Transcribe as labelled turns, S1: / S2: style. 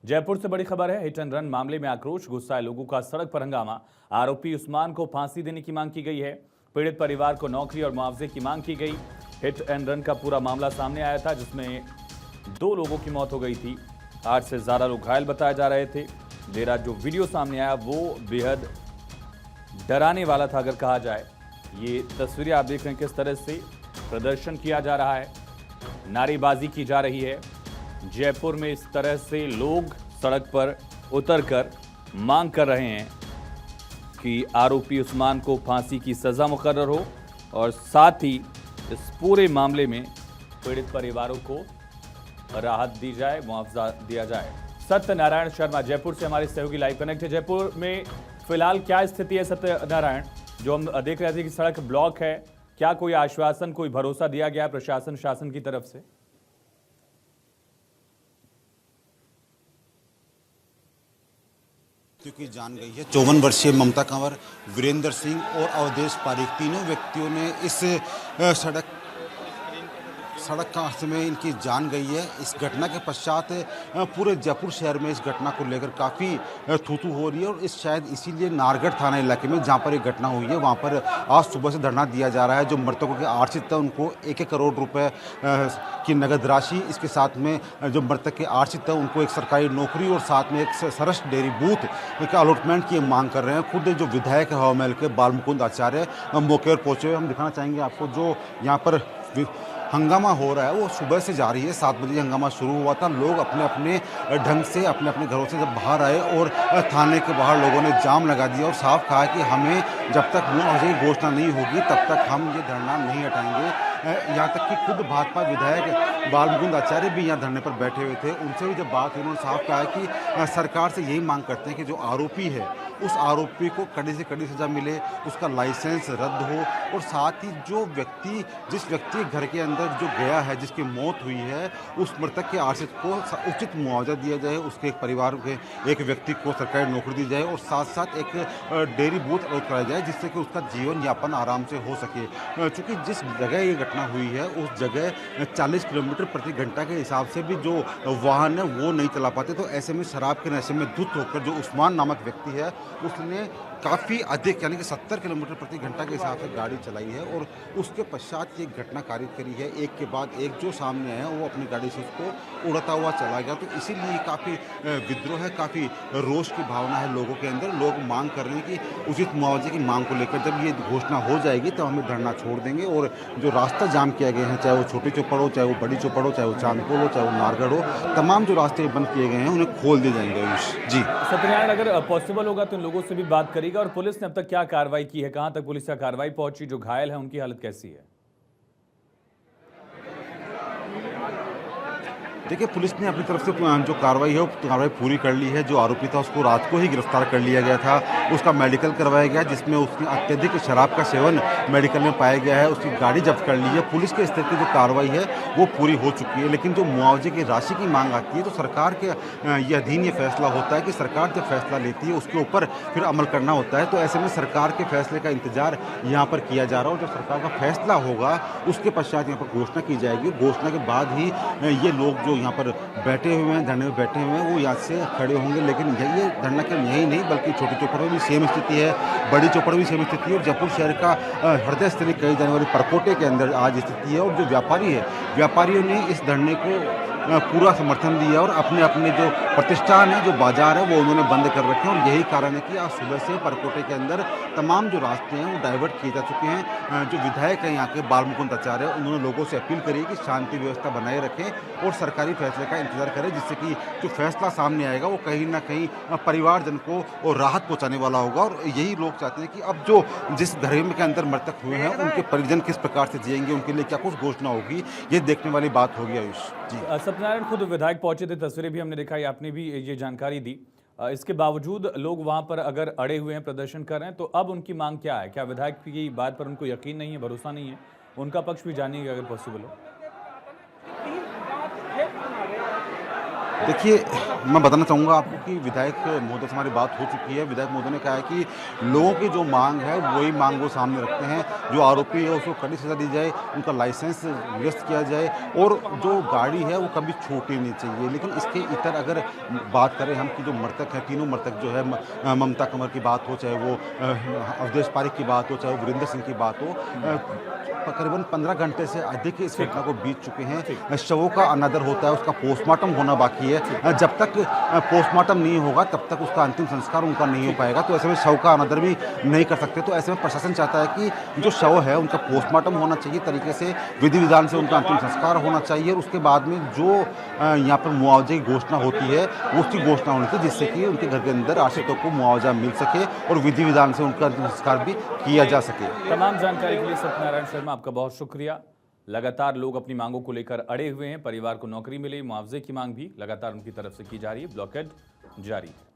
S1: जयपुर से बड़ी खबर है। हिट एंड रन मामले में आक्रोश, गुस्साए लोगों का सड़क पर हंगामा। आरोपी उस्मान को फांसी देने की मांग की गई है। पीड़ित परिवार को नौकरी और मुआवजे की मांग की गई। हिट एंड रन का पूरा मामला सामने आया था, जिसमें 2 लोगों की मौत हो गई थी। 8 से ज्यादा लोग घायल बताए जा रहे थे। देर रात जो वीडियो सामने आया वो बेहद डराने वाला था। अगर कहा जाए, ये तस्वीरें आप देख रहे हैं किस तरह से प्रदर्शन किया जा रहा है, नारेबाजी की जा रही है। जयपुर में इस तरह से लोग सड़क पर उतरकर मांग कर रहे हैं कि आरोपी उस्मान को फांसी की सजा मुकर्रर हो और साथ ही इस पूरे मामले में पीड़ित परिवारों को राहत दी जाए, मुआवजा दिया जाए। सत्यनारायण शर्मा जयपुर से हमारे सहयोगी लाइव कनेक्ट है। जयपुर में फिलहाल क्या स्थिति है सत्यनारायण? जो हम देख रहे थे कि सड़क ब्लॉक है, क्या कोई आश्वासन, कोई भरोसा दिया गया प्रशासन शासन की तरफ से?
S2: की जान गई है 54 वर्षीय ममता कंवर, वीरेंद्र सिंह और अवधेश पारीक, तीनों व्यक्तियों ने इस सड़क हादसे में इनकी जान गई है। इस घटना के पश्चात पूरे जयपुर शहर में इस घटना को लेकर काफ़ी थू-थू हो रही है और शायद इसीलिए नारगढ़ थाना इलाके में जहां पर ये घटना हुई है वहां पर आज सुबह से धरना दिया जा रहा है। जो मृतकों के आश्रित हैं उनको 1-1 करोड़ रुपए की नगद राशि, इसके साथ में जो मृतक के आश्रित हैं उनको एक सरकारी नौकरी और साथ में एक सरस डेयरी बूथ का अलॉटमेंट की मांग कर रहे हैं। खुद जो विधायक है हवा महल के बालमुकुंद आचार्य मौके पर पहुंचे हुए। हम दिखाना चाहेंगे आपको जो यहाँ पर हंगामा हो रहा है वो सुबह से जारी है। 7 बजे हंगामा शुरू हुआ था। लोग अपने अपने ढंग से अपने अपने घरों से जब बाहर आए और थाने के बाहर लोगों ने जाम लगा दिया और साफ कहा कि हमें जब तक मुआवजे की घोषणा नहीं होगी तब तक हम ये धरना नहीं हटाएंगे। यहाँ तक कि खुद भाजपा विधायक बालमुकुंद आचार्य भी यहाँ धरने पर बैठे हुए थे। उनसे भी जब बात हुई उन्होंने साफ कहा कि सरकार से यही मांग करते हैं कि जो आरोपी है उस आरोपी को कड़ी से कड़ी सजा मिले, उसका लाइसेंस रद्द हो और साथ ही जो व्यक्ति जिस व्यक्ति घर के अंदर जो गया है, जिसकी मौत हुई है, उस मृतक के आश्रित को उचित मुआवजा दिया जाए, उसके एक परिवार के एक व्यक्ति को सरकारी नौकरी दी जाए और साथ साथ एक डेयरी बूथ अलॉट कराया जाए जिससे कि उसका जीवन यापन आराम से हो सके। चूँकि जिस जगह ये घटना हुई है उस जगह 40 किलोमीटर प्रति घंटा के हिसाब से भी जो वाहन है वो नहीं चला पाते, तो ऐसे में शराब के नशे में धुत होकर जो उस्मान नामक व्यक्ति है उसने काफ़ी अधिक यानी कि 70 किलोमीटर प्रति घंटा के हिसाब से गाड़ी चलाई है और उसके पश्चात ये घटना कारित करी है। एक के बाद एक जो सामने आया वो अपनी गाड़ी से उसको उड़ता हुआ चला गया। तो इसीलिए काफ़ी विद्रोह है, काफ़ी रोष की भावना है लोगों के अंदर। लोग मांग कर रहे हैं कि उचित मुआवजे की मांग को लेकर जब ये घोषणा हो जाएगी तो हमें धरना छोड़ देंगे और जो रास्ता जाम किया गया है, चाहे वो छोटी चौपड़ हो, चाहे वो बड़ी चौपड़ हो, चाहे वो चांदपुर हो, चाहे वो नारगढ़ हो, तमाम जो रास्ते बंद किए गए हैं उन्हें खोल दिए जाएंगे। जी
S1: सत्यनारायण, अगर पॉसिबल होगा तो इन लोगों से भी बात करेगा। और पुलिस ने अब तक क्या कार्रवाई की है, कहां तक पुलिस का कार्रवाई पहुंची, जो घायल है उनकी हालत कैसी है?
S2: देखिए, पुलिस ने अपनी तरफ से जो कार्रवाई है वो कार्रवाई पूरी कर ली है। जो आरोपी था उसको रात को ही गिरफ्तार कर लिया गया था। उसका मेडिकल करवाया गया जिसमें उसने अत्यधिक शराब का सेवन मेडिकल में पाया गया है। उसकी गाड़ी जब्त कर ली है। पुलिस के स्तर की जो कार्रवाई है वो पूरी हो चुकी है। लेकिन जो मुआवजे की राशि की मांग आती है तो सरकार के ये अधीन ये फैसला होता है कि सरकार जब फैसला लेती है उसके ऊपर फिर अमल करना होता है। तो ऐसे में सरकार के फैसले का इंतजार यहाँ पर किया जा रहा है और जब सरकार का फैसला होगा उसके पश्चात यहाँ पर घोषणा की जाएगी। घोषणा के बाद ही ये लोग जो यहाँ पर बैठे हुए हैं, धरने में बैठे हुए हैं, वो यहाँ से खड़े होंगे। लेकिन ये धरना केवल यही नहीं बल्कि छोटी चौपड़ में भी सेम स्थिति है, बड़ी चौपड़ में भी सेम स्थिति है और जयपुर शहर का हृदय स्थली कही जाने वाली परकोटे के अंदर आज स्थिति है। और जो व्यापारी है, व्यापारियों ने इस धरने को पूरा समर्थन दिया और अपने अपने जो प्रतिष्ठान है, जो बाजार है, वो उन्होंने बंद कर रखे हैं। और यही कारण है कि आज सुबह से परकोटे के अंदर तमाम जो रास्ते हैं वो डाइवर्ट किए जा चुके हैं। जो विधायक हैं यहाँ के बालमुकुंद आचार्य, उन्होंने लोगों से अपील करी कि शांति व्यवस्था बनाए रखें और सरकारी फैसले का इंतजार करें जिससे कि जो फैसला सामने आएगा वो कहीं ना कहीं परिवारजन को और राहत पहुँचाने वाला होगा। और यही लोग चाहते हैं कि अब जो जिस घर के अंदर मृतक हुए हैं उनके परिजन किस प्रकार से जिएंगे, उनके लिए क्या कुछ घोषणा होगी, ये देखने वाली बात होगी। आयुष जी,
S1: सत्यनारायण, खुद विधायक पहुंचे थे, तस्वीरें भी हमने दिखाई, आपने भी ये जानकारी दी। इसके बावजूद लोग वहां पर अगर अड़े हुए हैं, प्रदर्शन कर रहे हैं, तो अब उनकी मांग क्या है? क्या विधायक की बात पर उनको यकीन नहीं है, भरोसा नहीं है? उनका पक्ष भी जानिएगा अगर पॉसिबल हो।
S2: देखिए, मैं बताना चाहूँगा आपको कि विधायक महोदय से हमारी बात हो चुकी है। विधायक महोदय ने कहा है कि लोगों की जो मांग है वही मांग वो सामने रखते हैं। जो आरोपी है उसको कड़ी सज़ा दी जाए, उनका लाइसेंस निरस्त किया जाए और जो गाड़ी है वो कभी छूटनी नहीं चाहिए। लेकिन इसके इतर अगर बात करें हम कि जो मृतक हैं, तीनों मृतक जो है ममता कंवर की बात हो, चाहे वो अवधेश पारिक की बात हो, चाहे वो वीरेंद्र सिंह की बात हो, तकरीबन 15 घंटे से अधिक इस घटना को बीत चुके हैं। शवों का अनादर होता है, उसका पोस्टमार्टम होना बाकी है। जब तक पोस्टमार्टम नहीं होगा तब तक उसका अंतिम संस्कार उनका नहीं हो पाएगा। तो ऐसे में शव का अनादर भी नहीं कर सकते। तो ऐसे में प्रशासन चाहता है कि जो शव है उनका पोस्टमार्टम होना चाहिए, तरीके से विधि विधान से उनका अंतिम संस्कार होना चाहिए और उसके बाद में जो यहाँ पर मुआवजे की घोषणा होती है उसकी घोषणा होनी चाहिए, जिससे कि उनके घर के अंदर आश्रितों को मुआवजा मिल सके और विधि विधान से उनका अंतिम संस्कार भी किया जा सके।
S1: तमाम जानकारी के लिए सत्यनारायण शर्मा आपका बहुत शुक्रिया। लगातार लोग अपनी मांगों को लेकर अड़े हुए हैं। परिवार को नौकरी मिले, मुआवजे की मांग भी लगातार उनकी तरफ से की जा रही है। ब्लॉकेड जारी है।